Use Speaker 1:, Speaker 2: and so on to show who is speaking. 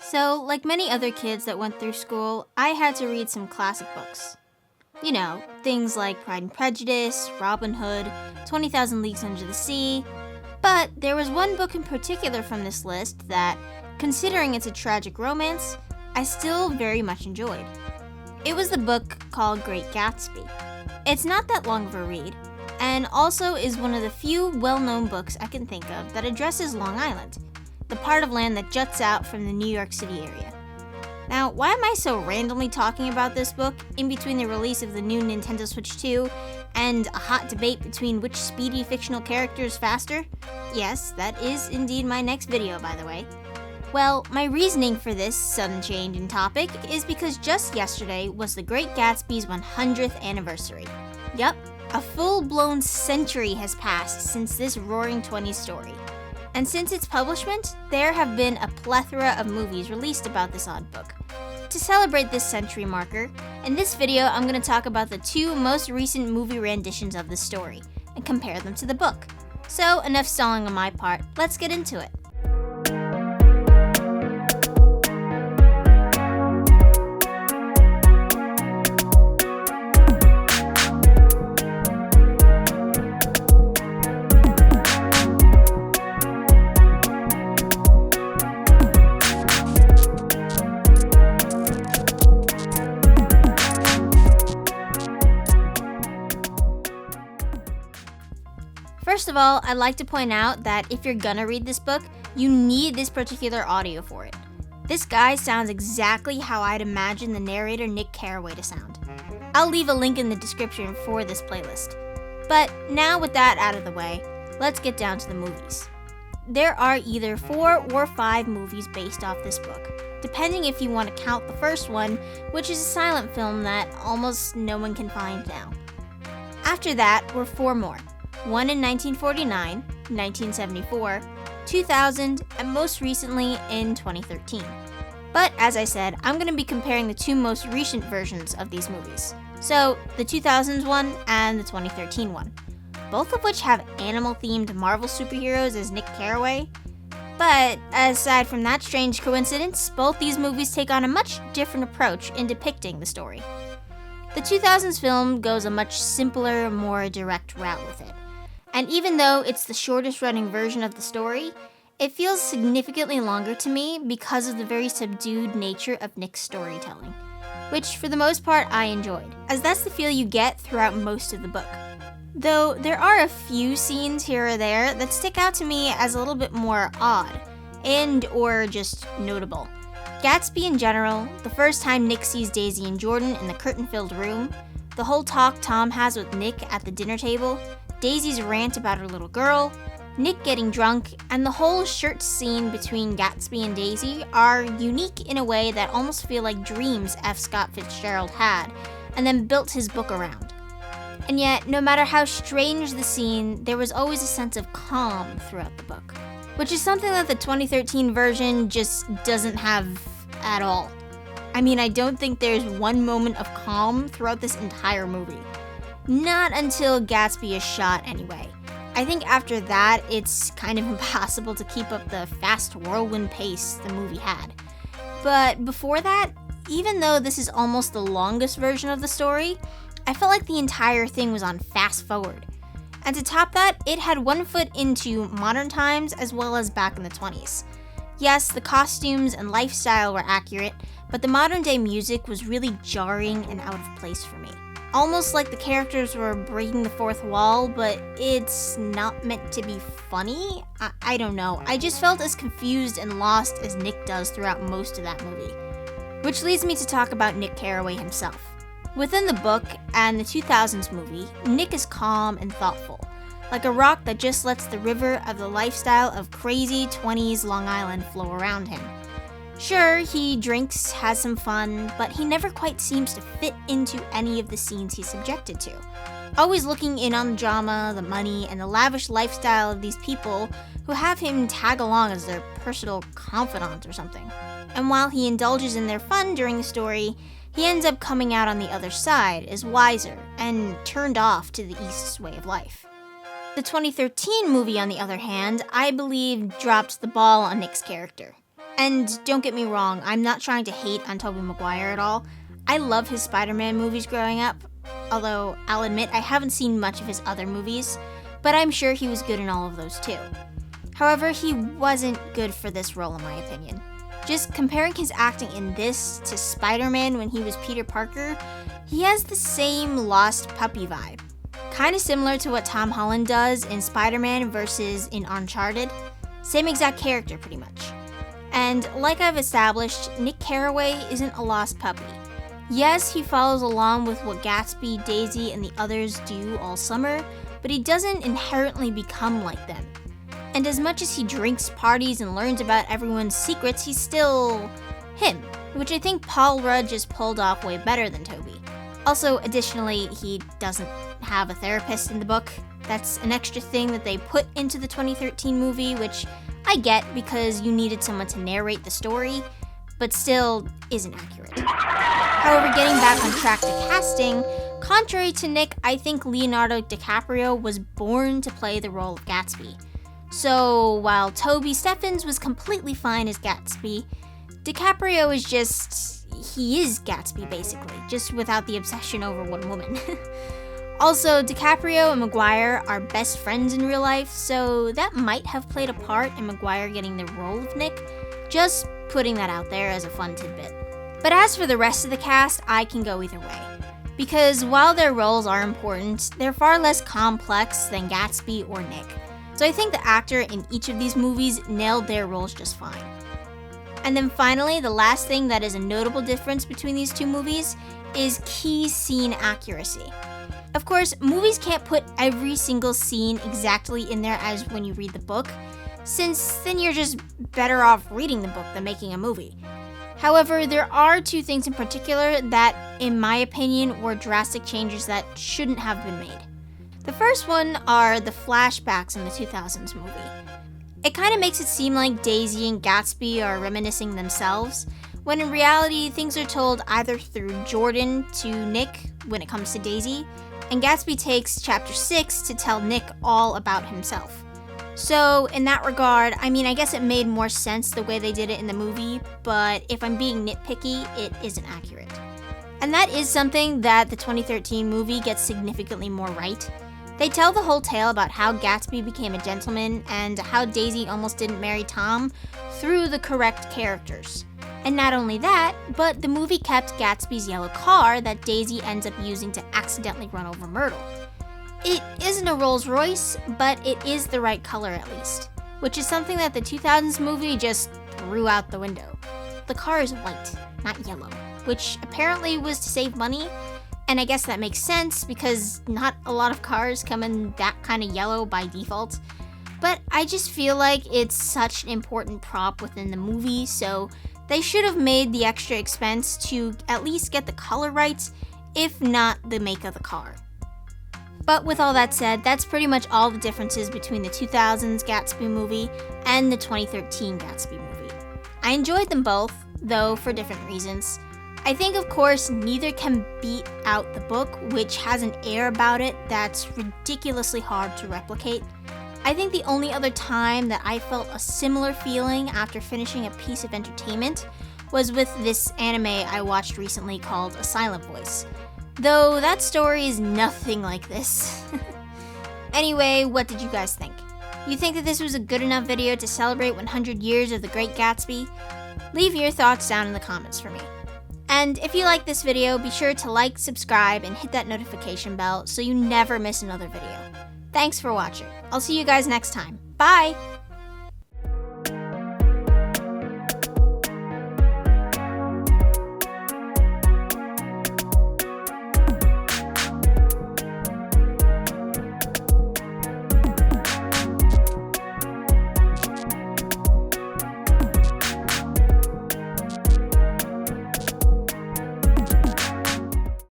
Speaker 1: So, like many other kids that went through school, I had to read some classic books. You know, things like Pride and Prejudice, Robin Hood, 20,000 Leagues Under the Sea. But there was one book in particular from this list that, considering it's a tragic romance, I still very much enjoyed. It was the book called Great Gatsby. It's not that long of a read, and also is one of the few well-known books I can think of that addresses Long Island, the part of land that juts out from the New York City area. Now, why am I so randomly talking about this book in between the release of the new Nintendo Switch 2 and a hot debate between which speedy fictional character is faster? Yes, that is indeed my next video, by the way. Well, my reasoning for this sudden change in topic is because just yesterday was the Great Gatsby's 100th anniversary. Yup, a full-blown century has passed since this Roaring Twenties story. And since its publishment, there have been a plethora of movies released about this odd book. To celebrate this century marker, in this video I'm going to talk about the two most recent movie renditions of this story, and compare them to the book. So enough stalling on my part, let's get into it. First of all, I'd like to point out that if you're gonna read this book, you need this particular audio for it. This guy sounds exactly how I'd imagine the narrator Nick Carraway to sound. I'll leave a link in the description for this playlist. But now with that out of the way, let's get down to the movies. There are either 4 or 5 movies based off this book, depending if you want to count the first one, which is a silent film that almost no one can find now. After that were 4 more. One in 1949, 1974, 2000, and most recently in 2013. But as I said, I'm going to be comparing the two most recent versions of these movies. So, the 2000s one and the 2013 one. Both of which have animal-themed Marvel superheroes as Nick Carraway. But aside from that strange coincidence, both these movies take on a much different approach in depicting the story. The 2000s film goes a much simpler, more direct route with it. And even though it's the shortest running version of the story, it feels significantly longer to me because of the very subdued nature of Nick's storytelling, which for the most part I enjoyed, as that's the feel you get throughout most of the book. Though there are a few scenes here or there that stick out to me as a little bit more odd, and or just notable. Gatsby in general, the first time Nick sees Daisy and Jordan in the curtain-filled room, the whole talk Tom has with Nick at the dinner table, Daisy's rant about her little girl, Nick getting drunk, and the whole shirt scene between Gatsby and Daisy are unique in a way that almost feel like dreams F. Scott Fitzgerald had, and then built his book around. And yet, no matter how strange the scene, there was always a sense of calm throughout the book, which is something that the 2013 version just doesn't have at all. I mean, I don't think there's one moment of calm throughout this entire movie. Not until Gatsby is shot, anyway. I think after that, it's kind of impossible to keep up the fast whirlwind pace the movie had. But before that, even though this is almost the longest version of the story, I felt like the entire thing was on fast forward. And to top that, it had one foot into modern times as well as back in the 20s. Yes, the costumes and lifestyle were accurate, but the modern day music was really jarring and out of place for me. Almost like the characters were breaking the fourth wall, but it's not meant to be funny? I don't know. I just felt as confused and lost as Nick does throughout most of that movie. Which leads me to talk about Nick Carraway himself. Within the book and the 2000s movie, Nick is calm and thoughtful, like a rock that just lets the river of the lifestyle of crazy 20s Long Island flow around him. Sure, he drinks, has some fun, but he never quite seems to fit into any of the scenes he's subjected to. Always looking in on the drama, the money, and the lavish lifestyle of these people who have him tag along as their personal confidant or something. And while he indulges in their fun during the story, he ends up coming out on the other side as wiser and turned off to the East's way of life. The 2013 movie, on the other hand, I believe dropped the ball on Nick's character. And don't get me wrong, I'm not trying to hate on Tobey Maguire at all. I love his Spider-Man movies growing up, although I'll admit I haven't seen much of his other movies, but I'm sure he was good in all of those too. However, he wasn't good for this role in my opinion. Just comparing his acting in this to Spider-Man when he was Peter Parker, he has the same lost puppy vibe. Kinda similar to what Tom Holland does in Spider-Man versus in Uncharted. Same exact character pretty much. And like I've established, Nick Carraway isn't a lost puppy. Yes, he follows along with what Gatsby, Daisy, and the others do all summer, but he doesn't inherently become like them. And as much as he drinks, parties, and learns about everyone's secrets, he's still him, which I think Paul Rudd just pulled off way better than Tobey. Also, additionally, he doesn't have a therapist in the book. That's an extra thing that they put into the 2013 movie, which I get because you needed someone to narrate the story, but still isn't accurate. However, getting back on track to casting, contrary to Nick, I think Leonardo DiCaprio was born to play the role of Gatsby. So while Toby Stephens was completely fine as Gatsby, DiCaprio is he is Gatsby basically, just without the obsession over one woman. Also, DiCaprio and Maguire are best friends in real life, so that might have played a part in Maguire getting the role of Nick. Just putting that out there as a fun tidbit. But as for the rest of the cast, I can go either way. Because while their roles are important, they're far less complex than Gatsby or Nick. So I think the actor in each of these movies nailed their roles just fine. And then finally, the last thing that is a notable difference between these two movies is key scene accuracy. Of course, movies can't put every single scene exactly in there as when you read the book, since then you're just better off reading the book than making a movie. However, there are two things in particular that, in my opinion, were drastic changes that shouldn't have been made. The first one are the flashbacks in the 2000s movie. It kind of makes it seem like Daisy and Gatsby are reminiscing themselves, when in reality things are told either through Jordan to Nick when it comes to Daisy, and Gatsby takes chapter 6 to tell Nick all about himself. So in that regard, I guess it made more sense the way they did it in the movie, but if I'm being nitpicky, it isn't accurate. And that is something that the 2013 movie gets significantly more right. They tell the whole tale about how Gatsby became a gentleman and how Daisy almost didn't marry Tom through the correct characters. And not only that, but the movie kept Gatsby's yellow car that Daisy ends up using to accidentally run over Myrtle. It isn't a Rolls Royce, but it is the right color at least, which is something that the 2000s movie just threw out the window. The car is white, not yellow, which apparently was to save money, and I guess that makes sense because not a lot of cars come in that kind of yellow by default. But I just feel like it's such an important prop within the movie, so they should have made the extra expense to at least get the color right, if not the make of the car. But with all that said, that's pretty much all the differences between the 2000s Gatsby movie and the 2013 Gatsby movie. I enjoyed them both, though for different reasons. I think, of course, neither can beat out the book, which has an air about it that's ridiculously hard to replicate. I think the only other time that I felt a similar feeling after finishing a piece of entertainment was with this anime I watched recently called A Silent Voice. Though that story is nothing like this. Anyway, what did you guys think? You think that this was a good enough video to celebrate 100 years of The Great Gatsby? Leave your thoughts down in the comments for me. And if you like this video, be sure to like, subscribe, and hit that notification bell so you never miss another video. Thanks for watching. I'll see you guys next time. Bye!